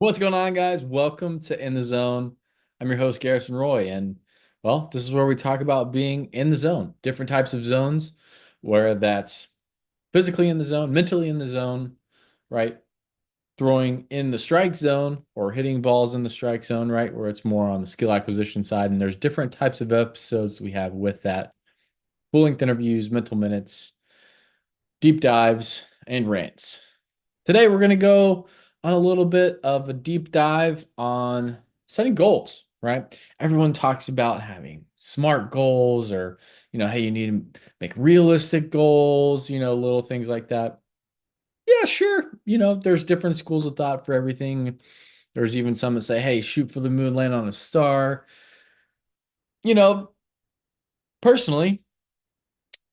What's going on, guys? Welcome to In the Zone. I'm your host, Garrison Roy, and this is where we talk about being in the zone, different types of zones, where that's physically in the zone, mentally in the zone, right? Throwing in the strike zone or hitting balls in the strike zone, right? Where it's more on the skill acquisition side. And there's different types of episodes we have with that full length interviews, mental minutes, deep dives, and rants. Today, we're going to go on a little bit of a deep dive on setting goals, right? Everyone talks about having smart goals or, hey, you need to make realistic goals, little things like that. Yeah, sure. There's different schools of thought for everything. There's even some that say, hey, shoot for the moon, land on a star. You know, personally,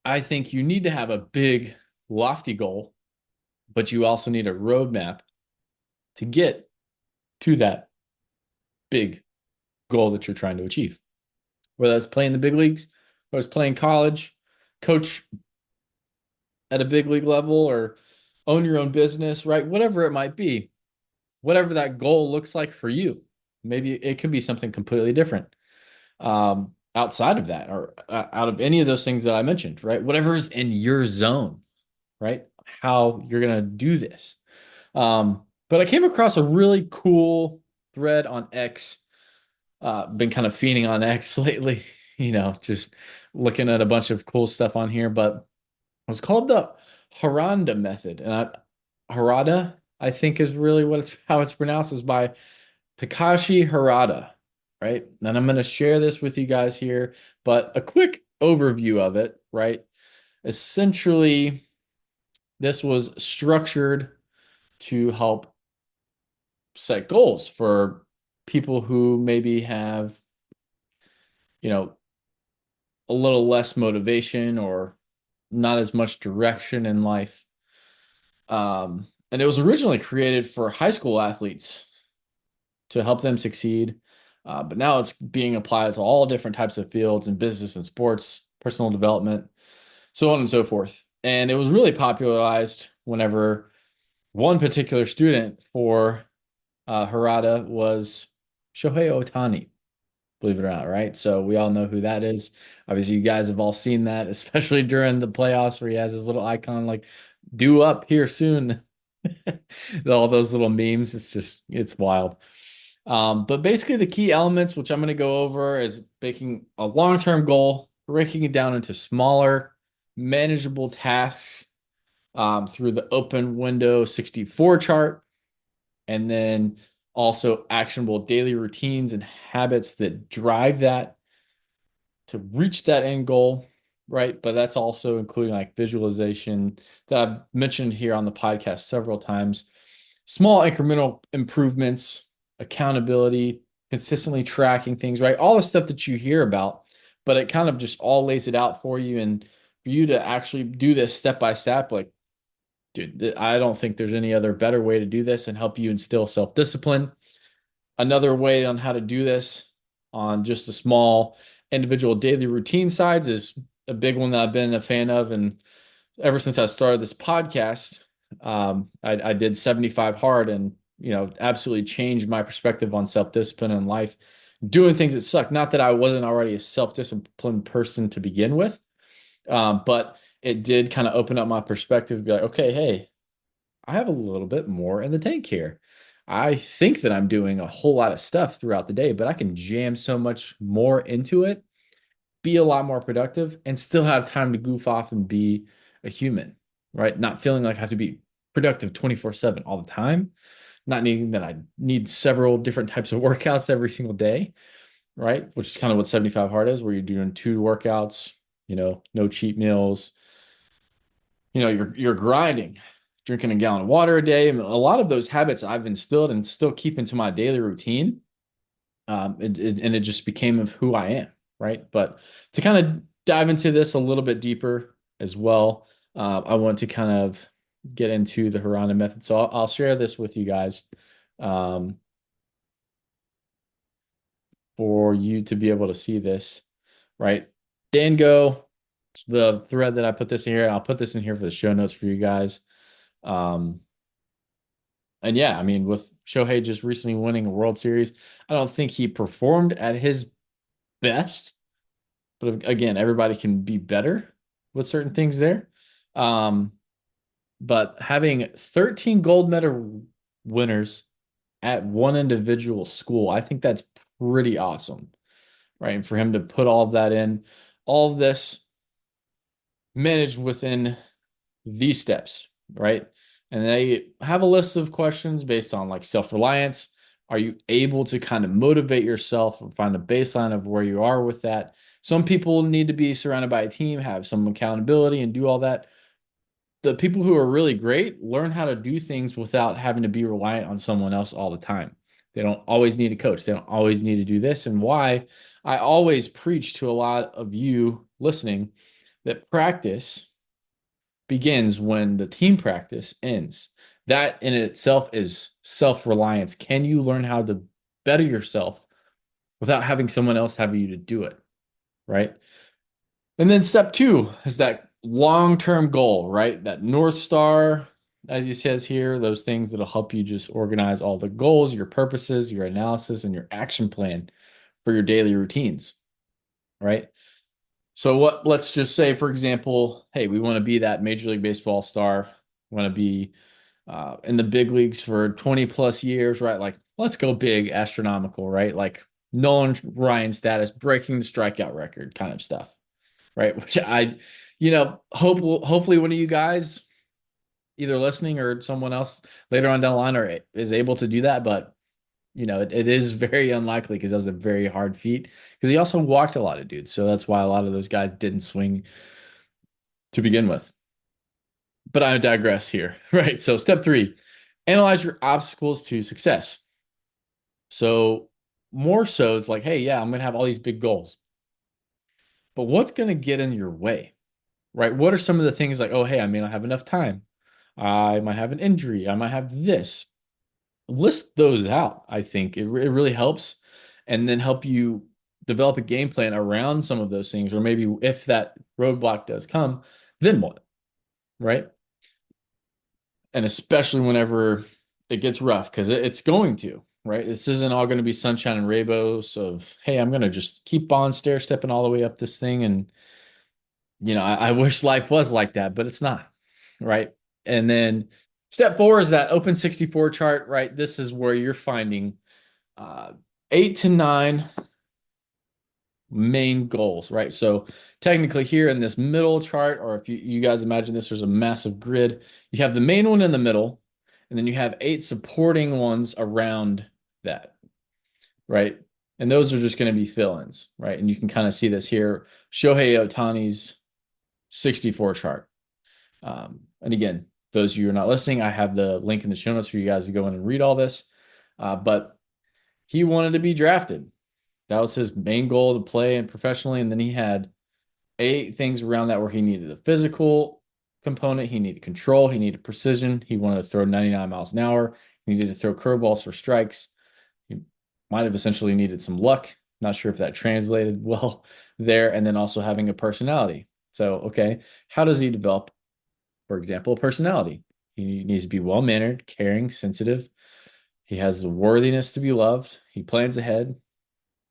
I think you need to have a big, lofty goal, but you also need a roadmap to get to that big goal that you're trying to achieve. Whether that's playing the big leagues, whether it's playing college, coach at a big league level, or own your own business, right? Whatever it might be, whatever that goal looks like for you. Maybe it could be something completely different outside of that or out of any of those things that I mentioned, right? Whatever is in your zone, right? How you're going to do this. But I came across a really cool thread on X. Been kind of fiending on X lately, just looking at a bunch of cool stuff on here. But it was called the Harada Method, and Harada, I think, is really how it's pronounced, is by Takashi Harada, right? And I'm going to share this with you guys here, but a quick overview of it, right? Essentially, this was structured to help set goals for people who maybe have, you know, a little less motivation or not as much direction in life. And it was originally created for high school athletes to help them succeed. But now it's being applied to all different types of fields in business and sports, personal development, so on and so forth. And it was really popularized whenever one particular student for Harada was Shohei Ohtani, believe it or not, right? So we all know who that is. Obviously, you guys have all seen that, especially during the playoffs where he has his little icon like due up here soon. All those little memes. It's wild. But basically the key elements, which I'm going to go over, is making a long-term goal, breaking it down into smaller, manageable tasks through the open window 64 chart, and then also actionable daily routines and habits that drive that to reach that end goal, right? But that's also including like visualization that I've mentioned here on the podcast several times, small incremental improvements, accountability, consistently tracking things, right? All the stuff that you hear about, but it kind of just all lays it out for you. And for you to actually do this step by step, like, dude, I don't think there's any other better way to do this and help you instill self-discipline. Another way on how to do this on just a small individual daily routine sides is a big one that I've been a fan of. And ever since I started this podcast, I did 75 hard and, absolutely changed my perspective on self-discipline and life, doing things that suck. Not that I wasn't already a self-disciplined person to begin with, but it did kind of open up my perspective to be like, okay, hey, I have a little bit more in the tank here. I think that I'm doing a whole lot of stuff throughout the day, but I can jam so much more into it, be a lot more productive, and still have time to goof off and be a human, right? Not feeling like I have to be productive 24/7 all the time, not needing that I need several different types of workouts every single day, right? Which is kind of what 75 hard is, where you're doing two workouts, no cheat meals, you're grinding, drinking a gallon of water a day. And a lot of those habits I've instilled and still keep into my daily routine. And it just became of who I am, right? But to kind of dive into this a little bit deeper as well, I want to kind of get into the Harada method. So I'll share this with you guys um, for you to be able to see this, right? Dango, the thread that I put this in here, I'll put this in here for the show notes for you guys. Um, And yeah, I mean, with Shohei just recently winning a World Series, I don't think he performed at his best. But again, everybody can be better with certain things there. Um, but having 13 gold medal winners at one individual school, I think that's pretty awesome, right? And for him to put all of that in, all of this managed within these steps, right? And they have a list of questions based on like self-reliance. Are you able to kind of motivate yourself or find a baseline of where you are with that? Some people need to be surrounded by a team, have some accountability, and do all that. The people who are really great learn how to do things without having to be reliant on someone else all the time. They don't always need a coach. They don't always need to do this. And why I always preach to a lot of you listening that practice begins when the team practice ends. That in itself is self-reliance. Can you learn how to better yourself without having someone else have you to do it, right? And then step two is that long-term goal, right? That North Star, as he says here, those things that'll help you just organize all the goals, your purposes, your analysis, and your action plan for your daily routines, right? So let's just say, for example, hey, we want to be that Major League Baseball star, want to be in the big leagues for 20 plus years, right? Like, let's go big, astronomical, right? Like Nolan Ryan status, breaking the strikeout record kind of stuff, right? Which hopefully one of you guys, either listening or someone else later on down the line, is able to do that. But it is very unlikely because that was a very hard feat. Because he also walked a lot of dudes, so that's why a lot of those guys didn't swing to begin with. But I digress here, right? So step three, analyze your obstacles to success. So more so, it's like, hey, yeah, I'm gonna have all these big goals, but what's gonna get in your way, right? What are some of the things like, oh, hey, I may not have enough time. I might have an injury. I might have this. List those out. I think it really helps, and then help you develop a game plan around some of those things, or maybe if that roadblock does come, then what, right? And especially whenever it gets rough, because it's going to, right? This isn't all going to be sunshine and rainbows of, hey, I'm going to just keep on stair stepping all the way up this thing. And, I wish life was like that, but it's not, right? And then step four is that open 64 chart, right? This is where you're finding 8 to 9 main goals, right? So technically here in this middle chart, or if you guys imagine this, there's a massive grid. You have the main one in the middle, and then you have 8 supporting ones around that, right? And those are just going to be fill-ins, right? And you can kind of see this here, Shohei Ohtani's 64 chart. And again, those of you who are not listening, I have the link in the show notes for you guys to go in and read all this. But he wanted to be drafted. That was his main goal to play and professionally. And then he had 8 things around that where he needed a physical component, he needed control, he needed precision, he wanted to throw 99 miles an hour, he needed to throw curveballs for strikes. He might have essentially needed some luck. Not sure if that translated well there. And then also having a personality. So, okay, how does he develop, for example, a personality? He needs to be well mannered, caring, sensitive. He has the worthiness to be loved. He plans ahead.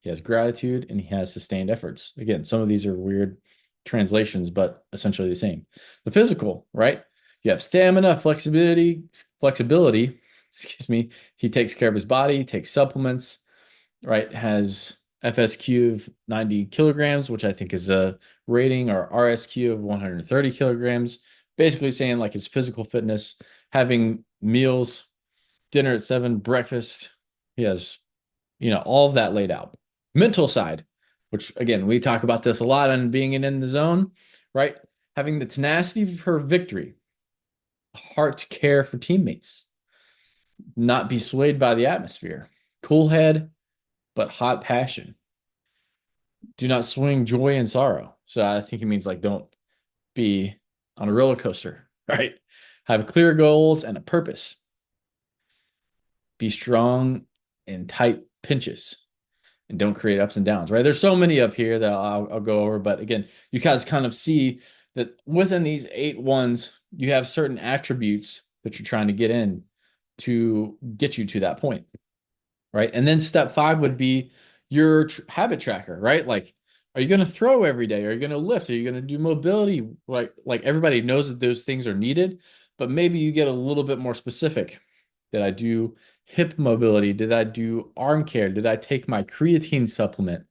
He has gratitude and he has sustained efforts. Again, some of these are weird translations, but essentially the same. The physical, right? You have stamina, flexibility, excuse me. He takes care of his body, takes supplements, right? Has FSQ of 90 kilograms, which I think is a rating, or RSQ of 130 kilograms. Basically saying like his physical fitness, having meals, dinner at 7, breakfast. He has, all of that laid out. Mental side, which again, we talk about this a lot on being in the zone, right? Having the tenacity for victory, heart to care for teammates, not be swayed by the atmosphere, cool head, but hot passion. Do not swing joy and sorrow. So I think it means like don't be on a roller coaster, right? Have clear goals and a purpose. Be strong in tight pinches and don't create ups and downs, right? There's so many up here that I'll go over, but again, you guys kind of see that within these 8 ones, you have certain attributes that you're trying to get in to get you to that point, right? And then step five would be your habit tracker, right? Like, are you going to throw every day? Are you going to lift? Are you going to do mobility? Like everybody knows that those things are needed, but maybe you get a little bit more specific. Did I do hip mobility? Did I do arm care? Did I take my creatine supplement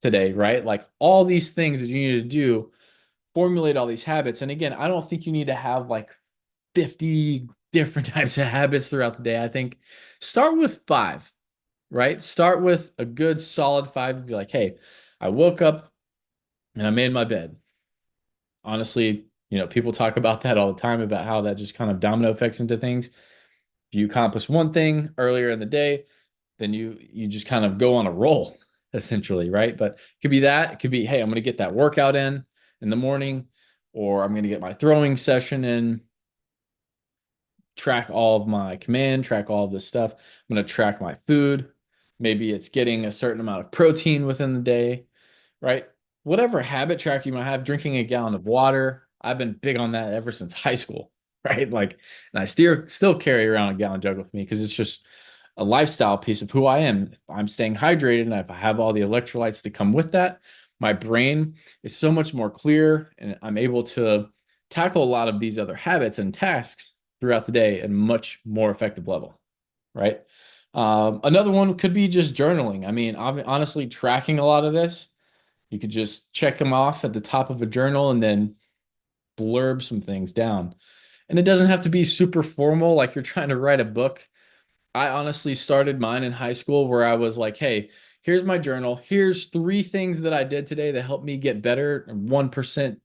today, right? Like all these things that you need to do, formulate all these habits. And again, I don't think you need to have like 50 different types of habits throughout the day. I think start with five, right? Start with a good solid five and be like, hey, I woke up and I made my bed. Honestly, people talk about that all the time about how that just kind of domino effects into things. If you accomplish one thing earlier in the day, then you just kind of go on a roll, essentially, right? But it could be that. It could be, hey, I'm going to get that workout in the morning, or I'm going to get my throwing session in, track all of my command, track all of this stuff. I'm going to track my food. Maybe it's getting a certain amount of protein within the day, right? Whatever habit track you might have, drinking a gallon of water. I've been big on that ever since high school, right? Like, and I still carry around a gallon jug with me because it's just a lifestyle piece of who I am. I'm staying hydrated, and if I have all the electrolytes to come with that, my brain is so much more clear, and I'm able to tackle a lot of these other habits and tasks throughout the day at a much more effective level, right? Another one could be just journaling. I mean, honestly, tracking a lot of this, you could just check them off at the top of a journal and then blurb some things down. And it doesn't have to be super formal, like you're trying to write a book. I honestly started mine in high school where I was like, hey, here's my journal. Here's three things that I did today that helped me get better, 1%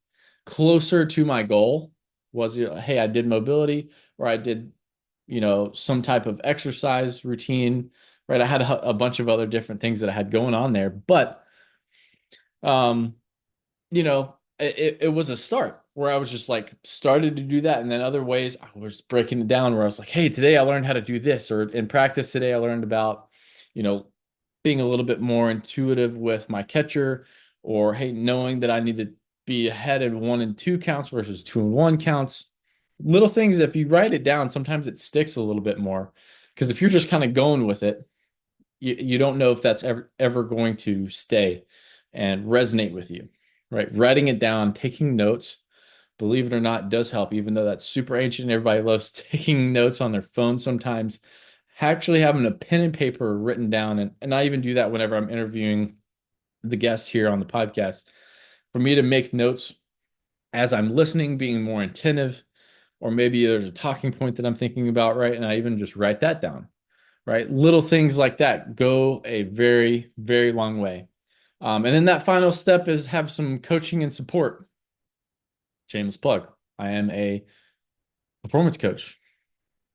closer to my goal. Was, hey, I did mobility, or I did, some type of exercise routine, right? I had a bunch of other different things that I had going on there. But um, it was a start where I was just like started to do that. And then other ways I was breaking it down where I was like, hey, today I learned how to do this, or in practice today I learned about, you know, being a little bit more intuitive with my catcher, or hey, knowing that I need to be ahead in 1 and 2 counts versus 2 and 1 counts. Little things, if you write it down, sometimes it sticks a little bit more. Because if you're just kind of going with it, you don't know if that's ever going to stay and resonate with you, right? Writing it down, taking notes, believe it or not, does help, even though that's super ancient. Everybody loves taking notes on their phone sometimes. Actually having a pen and paper written down, and I even do that whenever I'm interviewing the guests here on the podcast. For me to make notes as I'm listening, being more attentive, or maybe there's a talking point that I'm thinking about, right? And I even just write that down, right? Little things like that go a very, very long way. And then that final step is have some coaching and support. Shameless plug. I am a performance coach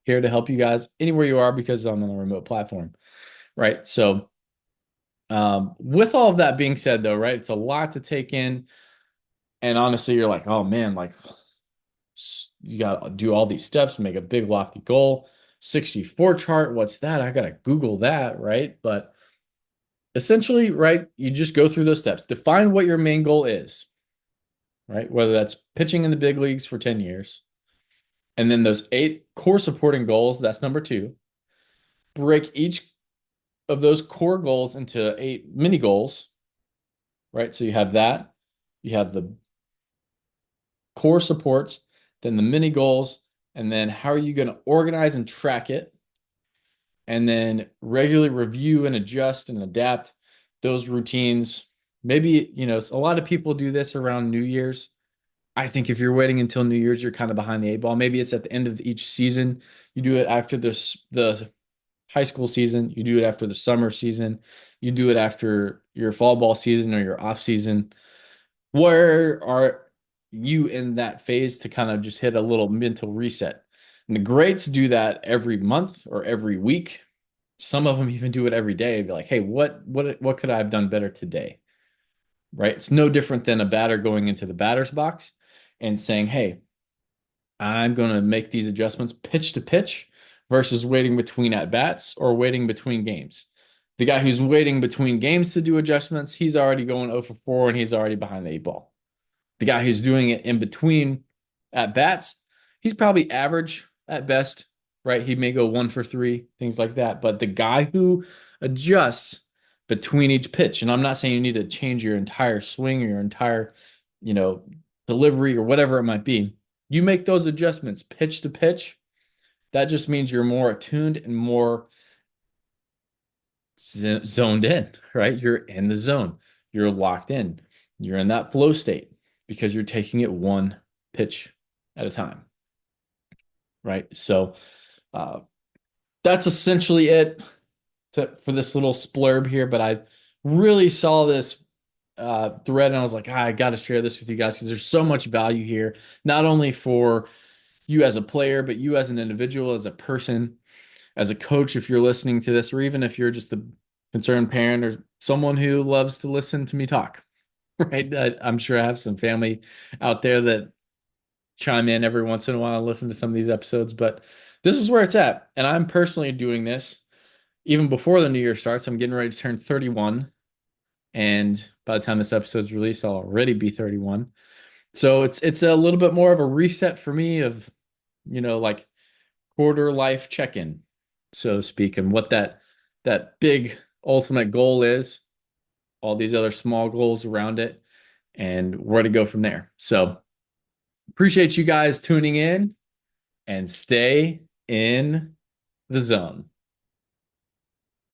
here to help you guys anywhere you are because I'm on a remote platform, right? So, with all of that being said, though, right, it's a lot to take in. And honestly, you're like, oh man, like you got to do all these steps, make a big lofty goal. 64 chart, what's that? I got to Google that, right? But essentially, right, you just go through those steps. Define what your main goal is, right? Whether that's pitching in the big leagues for 10 years. And then those 8 core supporting goals, that's number 2. Break each of those core goals into 8 mini goals, right? So you have that, you have the core supports, then the mini goals, and then how are you going to organize and track it? And then regularly review and adjust and adapt those routines. Maybe, a lot of people do this around New Year's. I think if you're waiting until New Year's, you're kind of behind the 8 ball. Maybe it's at the end of each season. You do it after the high school season. You do it after the summer season. You do it after your fall ball season or your off season. Where are you in that phase to kind of just hit a little mental reset? And the greats do that every month or every week. Some of them even do it every day. Be like, hey, what could I have done better today? Right? It's no different than a batter going into the batter's box and saying, hey, I'm going to make these adjustments pitch to pitch versus waiting between at bats or waiting between games. The guy who's waiting between games to do adjustments, he's already going 0 for 4 and he's already behind the 8 ball. The guy who's doing it in between at bats, he's probably average at best, right? He may go 1 for 3, things like that. But the guy who adjusts between each pitch, and I'm not saying you need to change your entire swing or your entire, you know, delivery or whatever it might be. You make those adjustments pitch to pitch. That just means you're more attuned and more zoned in, right? You're in the zone. You're locked in. You're in that flow state because you're taking it one pitch at a time, right? So uh, that's essentially it for this little splurb here. But I really saw this thread and I was like, I got to share this with you guys because there's so much value here, not only for you as a player, but you as an individual, as a person, as a coach, if you're listening to this, or even if you're just a concerned parent or someone who loves to listen to me talk, right? I'm sure I have some family out there that chime in every once in a while and listen to some of these episodes, but this is where it's at. And I'm personally doing this even before the new year starts. I'm getting ready to turn 31. And by the time this episode's released, I'll already be 31. So it's a little bit more of a reset for me of, like quarter life check-in, so to speak, and what that big ultimate goal is, all these other small goals around it, and where to go from there. So appreciate you guys tuning in and stay in the zone.